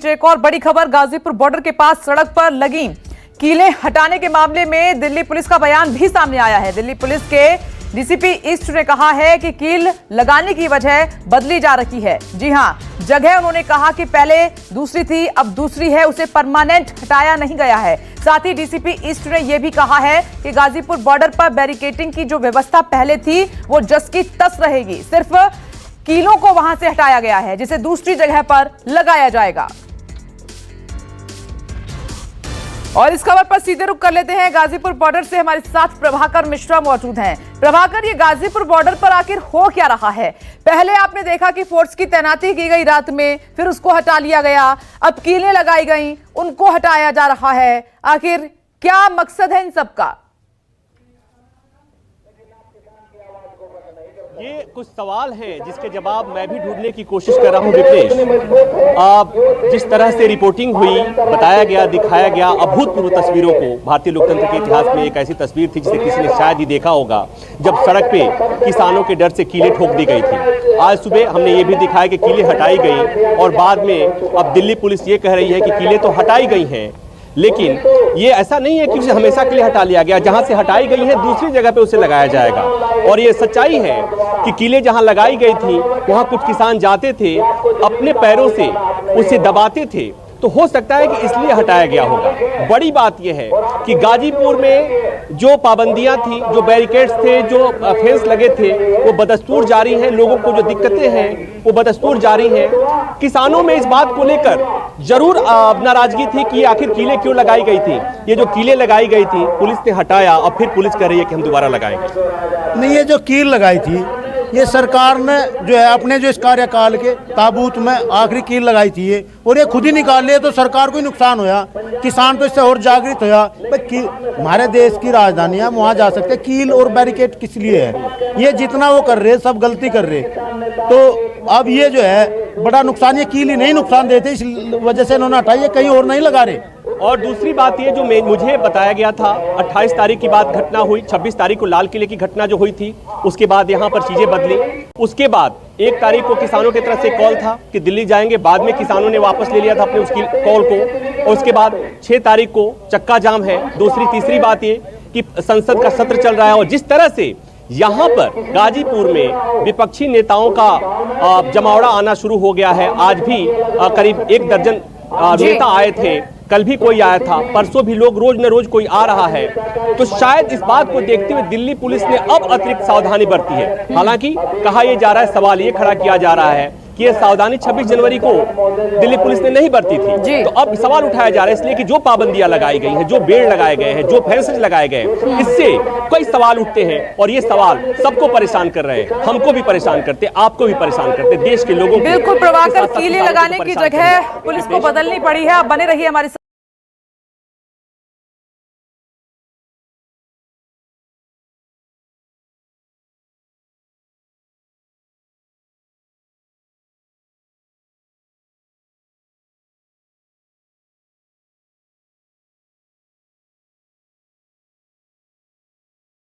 एक और बड़ी खबर, गाजीपुर बॉर्डर के पास सड़क पर लगी कीलें हटाने के मामले में दिल्ली पुलिस का बयान भी सामने आया है। दिल्ली पुलिस के डीसीपी ईस्ट ने कहा है कि कील लगाने की वजह बदली जा रही है। जी हां, जगह उन्होंने कहा कि पहले दूसरी थी, अब दूसरी है, उसे परमानेंट हटाया नहीं गया है। साथ ही डीसीपी ईस्ट ने यह भी कहा है कि गाजीपुर बॉर्डर पर बैरिकेडिंग की जो व्यवस्था पहले थी वो जस की तस रहेगी, सिर्फ कीलों को वहां से हटाया गया है जिसे दूसरी जगह पर लगाया जाएगा। और इस खबर पर सीधे रुख कर लेते हैं गाजीपुर बॉर्डर से। हमारे साथ प्रभाकर मिश्रा मौजूद हैं। प्रभाकर, ये गाजीपुर बॉर्डर पर आखिर हो क्या रहा है? पहले आपने देखा कि फोर्स की तैनाती की गई रात में, फिर उसको हटा लिया गया, अब कीलें लगाई गई, उनको हटाया जा रहा है। आखिर क्या मकसद है इन सबका? ये कुछ सवाल हैं जिसके जवाब मैं भी ढूंढने की कोशिश कर रहा हूं। विपनेश, जिस तरह से रिपोर्टिंग हुई, बताया गया, दिखाया गया अभूतपूर्व तस्वीरों को, भारतीय लोकतंत्र के इतिहास में एक ऐसी तस्वीर थी जिसे किसी ने शायद ही देखा होगा, जब सड़क पे किसानों के डर से कीलें ठोक दी गई थी। आज सुबह हमने ये भी दिखाया कि कीलें हटाई गई और बाद में अब दिल्ली पुलिस ये कह रही है कि कीलें तो हटाई गई हैं, लेकिन ये ऐसा नहीं है कि उसे हमेशा के लिए हटा लिया गया। जहां से हटाई गई है दूसरी जगह पे उसे लगाया जाएगा। और ये सच्चाई है कि कीलें जहां लगाई गई थी वहां कुछ किसान जाते थे, अपने पैरों से उसे दबाते थे, तो हो सकता है कि इसलिए हटाया गया होगा। बड़ी बात यह है कि गाजीपुर में जो पाबंदियां थी, जो बैरिकेड्स थे, जो फेंस लगे थे, वो बदस्तूर जारी हैं। लोगों को जो दिक्कतें हैं वो बदस्तूर जारी हैं। किसानों में इस बात को लेकर जरूर नाराजगी थी कि आखिर कीलें क्यों लगाई गई थी। ये जो कीलें लगाई गई थी पुलिस ने हटाया और फिर पुलिस कह रही है कि हम दोबारा लगाएंगे। नहीं, ये जो कील लगाई थी ये सरकार ने जो है अपने जो इस कार्यकाल के ताबूत में आखिरी कील लगाई थी ये, और ये खुद ही निकाल लिए तो सरकार को ही नुकसान होया, किसान तो इससे और जागृत होया। हमारे देश की राजधानी है, वहाँ जा सकते। कील और बैरिकेड किस लिए है? ये जितना वो कर रहे सब गलती कर रहे, तो अब ये जो है बड़ा नुकसान, ये कील ही नहीं नुकसान देते, इस वजह से इन्होंने हटाई, ये कहीं और नहीं लगा रहे। और दूसरी बात ये जो मुझे बताया गया था, 28 तारीख की बात घटना हुई, 26 तारीख को लाल किले की घटना जो हुई थी, उसके बाद यहाँ पर चीजें बदली। उसके बाद 1 तारीख को किसानों की तरफ से कॉल था कि दिल्ली जाएंगे, बाद में किसानों ने वापस ले लिया था अपने उसकी कॉल को। और उसके बाद 6 तारीख को चक्का जाम है। तीसरी बात ये कि संसद का सत्र चल रहा है, और जिस तरह से यहाँ पर गाजीपुर में विपक्षी नेताओं का जमावड़ा आना शुरू हो गया है। आज भी करीब 1 दर्जन नेता आए थे, कल भी कोई आया था, परसों भी लोग रोज न रोज कोई आ रहा है। तो शायद इस बात को देखते हुए दिल्ली पुलिस ने अब अतिरिक्त सावधानी बरती है। हालांकि कहा यह जा रहा है, सवाल ये खड़ा किया जा रहा है कि ये सावधानी 26 जनवरी को दिल्ली पुलिस ने नहीं बरती थी। तो अब सवाल उठाया जा रहा है इसलिए कि जो पाबंदियां लगाई गई हैं, जो बेड़ लगाए गए हैं, जो फेंसेज लगाए गए हैं, इससे कई सवाल उठते हैं। और ये सवाल सबको परेशान कर रहे हैं, हमको भी परेशान करते, आपको भी परेशान करते, देश के लोगों को। बिल्कुल प्रभाकर, कीलें लगाने की जगह पुलिस को बदलनी पड़ी है। आप बने रहिए हमारे साथ।